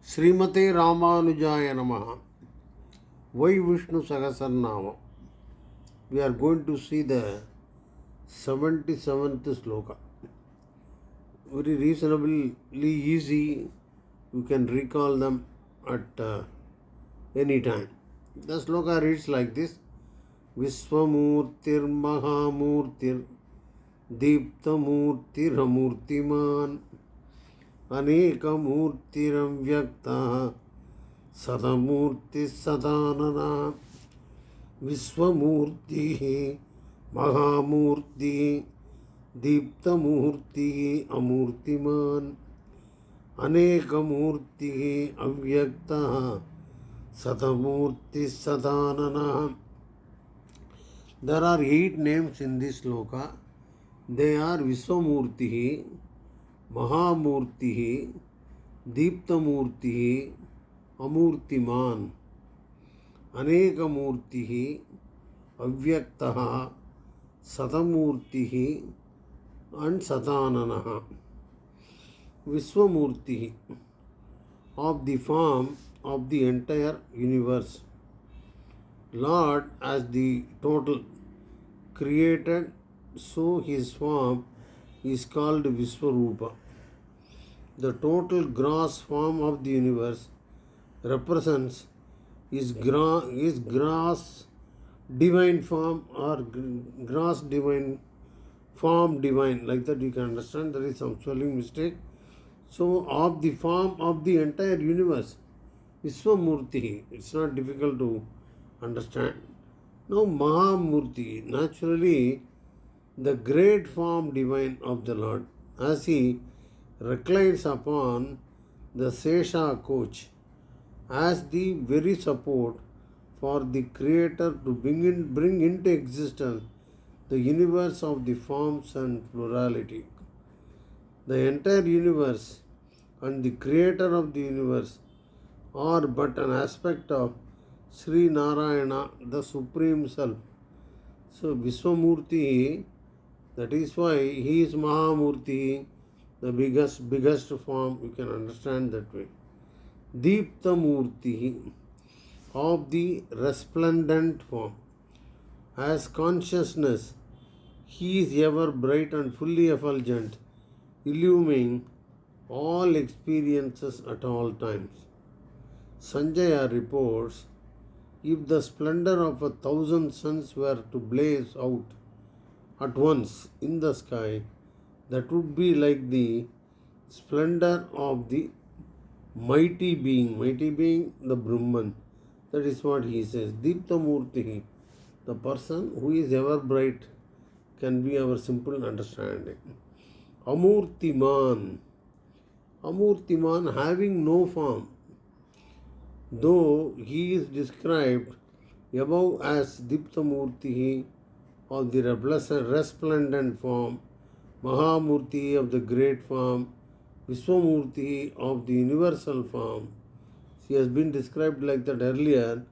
Srimate Ramanujaya Namaha. Why Vishnu Sahasranamam? We are going to see the 77th sloka. Very reasonably easy. You can recall them at any time. The sloka reads like this: Visvaroopa Mahamurtir Deeptamurtir Hamurtiman Anekamurtiram Vyakta Sadamurti Sadanana Visvamurti Mahamurti Deeptamurti Amurtiman Anekamurti Avyakta Sadamurti Sadanana. There are 8 names in this sloka. They are Visvamurti, Mahamurti, Deeptamurti, Amurtiman, Anekamurti, Avyaktaha, Satamurti and Sadananaha. Visvamurti, of the form of the entire universe. Lord as the total created, so his form is called Visvaroopa. The total gross form of the universe represents his gross divine form or gross divine form divine. Like that you can understand. There is some spelling mistake. So of the form of the entire universe, Visvamurti. It's not difficult to understand. Now Mahamurti, naturally the great form divine of the Lord, as he reclines upon the sesha coach as the very support for the Creator to bring into existence the universe of the forms and plurality. The entire universe and the Creator of the universe are but an aspect of Sree Narayana, the Supreme Self. So Visvamurti, that is why he is Mahamurti, the biggest form. You can understand that way. Deeptamurti, of the resplendent form. As consciousness, he is ever bright and fully effulgent, illuming all experiences at all times. Sanjaya reports, if the splendor of 1,000 suns were to blaze out at once in the sky, that would be like the splendor of the mighty being the Brahman. That is what he says. Deeptamurti, the person who is ever bright, can be our simple understanding. Amurtiman, having no form, though he is described above as Deeptamurti of the resplendent form, Mahamurti of the great form, Visvamurti of the universal form. He has been described like that earlier.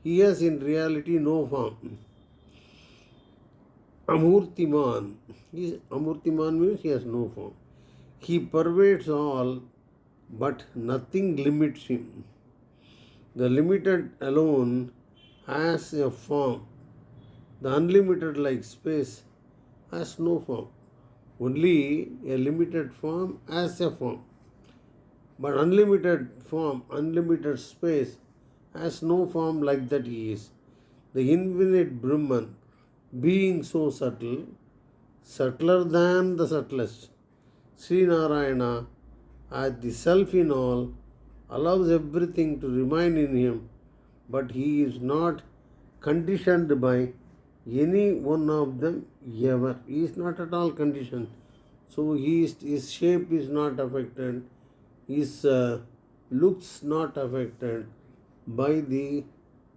He has in reality no form. Amurtiman means he has no form. He pervades all, but nothing limits him. The limited alone has a form. The unlimited, like space, has no form. Only a limited form has a form. But unlimited form, unlimited space, has no form like that he is. The infinite Brahman, being so subtle, subtler than the subtlest, Sree Narayana, as the self in all, allows everything to remain in him, but he is not conditioned by any one of them ever. He is not at all conditioned. So his shape is not affected, his looks not affected by the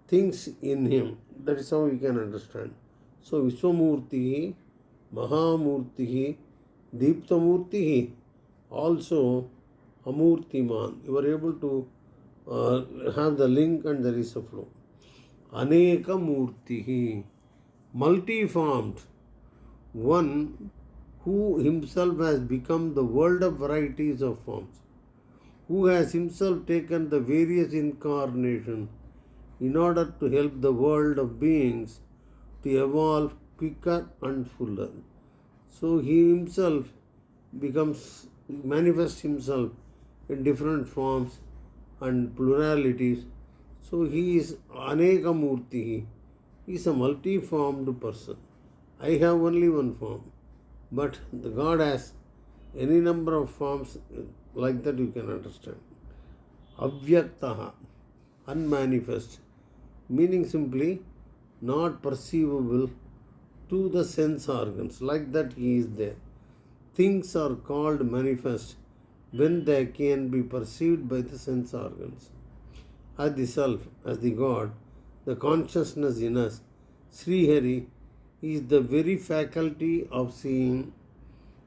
things in him. That is how we can understand. So Visvamurti, Mahamurti, Deeptamurti, also Amurtiman. You are able to have the link and there is a flow. Anekamurti, multi-formed, one who himself has become the world of varieties of forms. who has himself taken the various incarnations in order to help the world of beings to evolve quicker and fuller. So he himself manifests himself in different forms and pluralities. So he is Aneka Murti. He is a multi-formed person. I have only one form, but the God has any number of forms. Like that you can understand. Avyaktaha, unmanifest, meaning simply not perceivable to the sense organs. Like that he is there. Things are called manifest when they can be perceived by the sense organs. As the self, as the God, the consciousness in us, Sri Hari is the very faculty of seeing,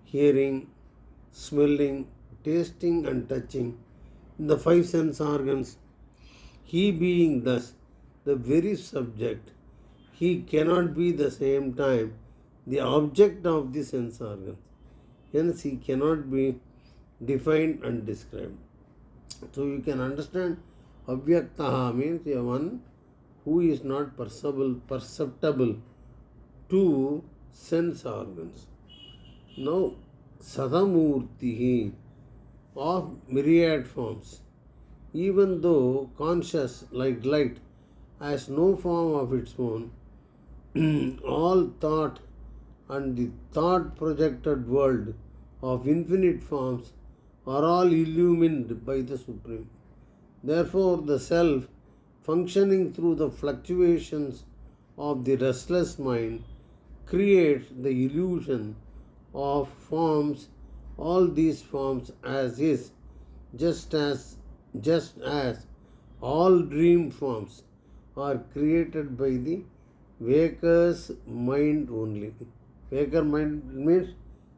hearing, smelling, tasting and touching in the five sense organs. He being thus the very subject, he cannot be the same time the object of the sense organs. Hence he cannot be defined and described. So you can understand Avyaktaha means one who is not perceptible to sense organs. Now Sadamurtihi of myriad forms. Even though conscious like light has no form of its own, all thought and the thought projected world of infinite forms are all illumined by the Supreme. Therefore, the self, functioning through the fluctuations of the restless mind, creates the illusion of forms, all these forms as is, just as all dream forms are created by the waker's mind only. Waker mind means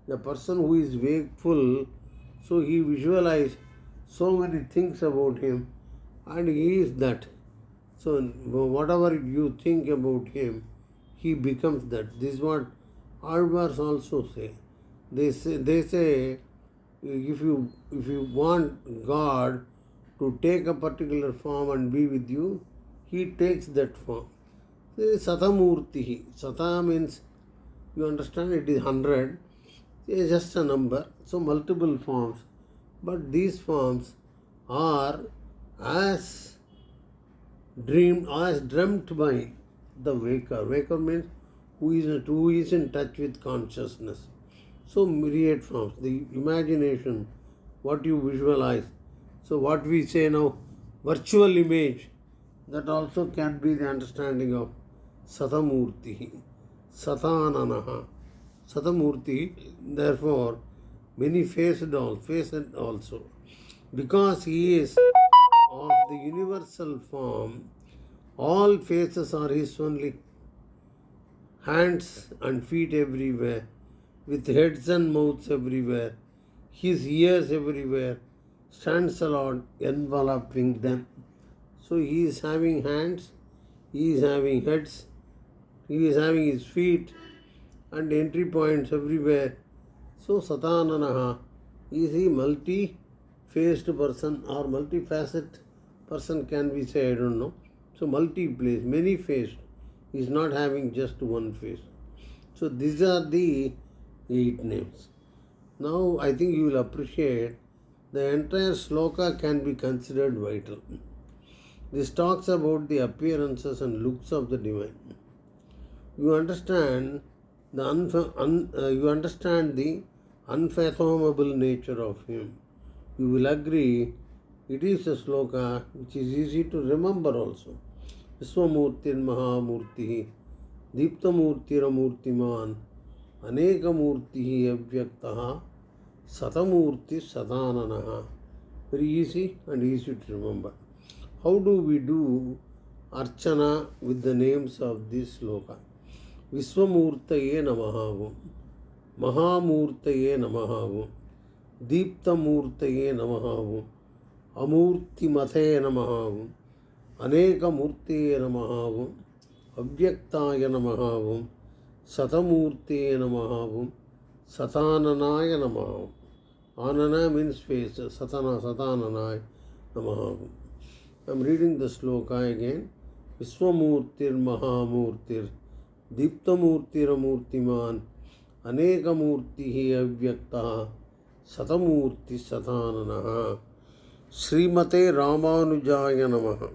the person who is wakeful, so he visualizes so many things about him and he is that. So whatever you think about him, he becomes that. This is what Alvars also say. They say if you want God to take a particular form and be with you, he takes that form. Satamurtihi. Sata means, you understand, it is 100. It is just a number. So multiple forms. But these forms are as dreamt by the waker. Waker means who is in touch with consciousness. So myriad forms. The imagination, what you visualize. So what we say now, virtual image, that also can be the understanding of Satamurti, Satananaha. Satamurti, therefore, many faced also. Because he is of the universal form, all faces are his only. Hands and feet everywhere, with heads and mouths everywhere, his ears everywhere, stands aloud, enveloping them. So he is having hands, he is having heads, he is having his feet and entry points everywhere. So Satananaha is a multi-faced person or multifaceted person, can we say, I don't know. So multi-place, many-faced, is not having just one face. So these are the 8 names. Now I think you will appreciate the entire sloka can be considered vital. This talks about the appearances and looks of the divine. You understand the unfathomable nature of him. You will agree it is a sloka which is easy to remember also. Visvamurtir Mahamurti, Deeptamurtira Murtiman, Aneka Murti Avyaktaha, Satamurti Sadananaha. Very easy and easy to remember. How do we do Archana with the names of this sloka? Visvamurtaye Namaha, Mahamurtaye Namaha, Deeptamurtaye Namaha, Amurtimate Namaha, Aneka Murtaye Namaha, Avyaktaye Namaha, Satamurtaye Namaha, Satananaya Namaha. Anana means face. Satana, Satananai Namaha. I am reading the sloka again. Viswamurtir Mahamurtir Diptamurtir Amurtiman Anekamurti Avyakta Satamurti Satananaha. Srimate Ramanujaya Namaha.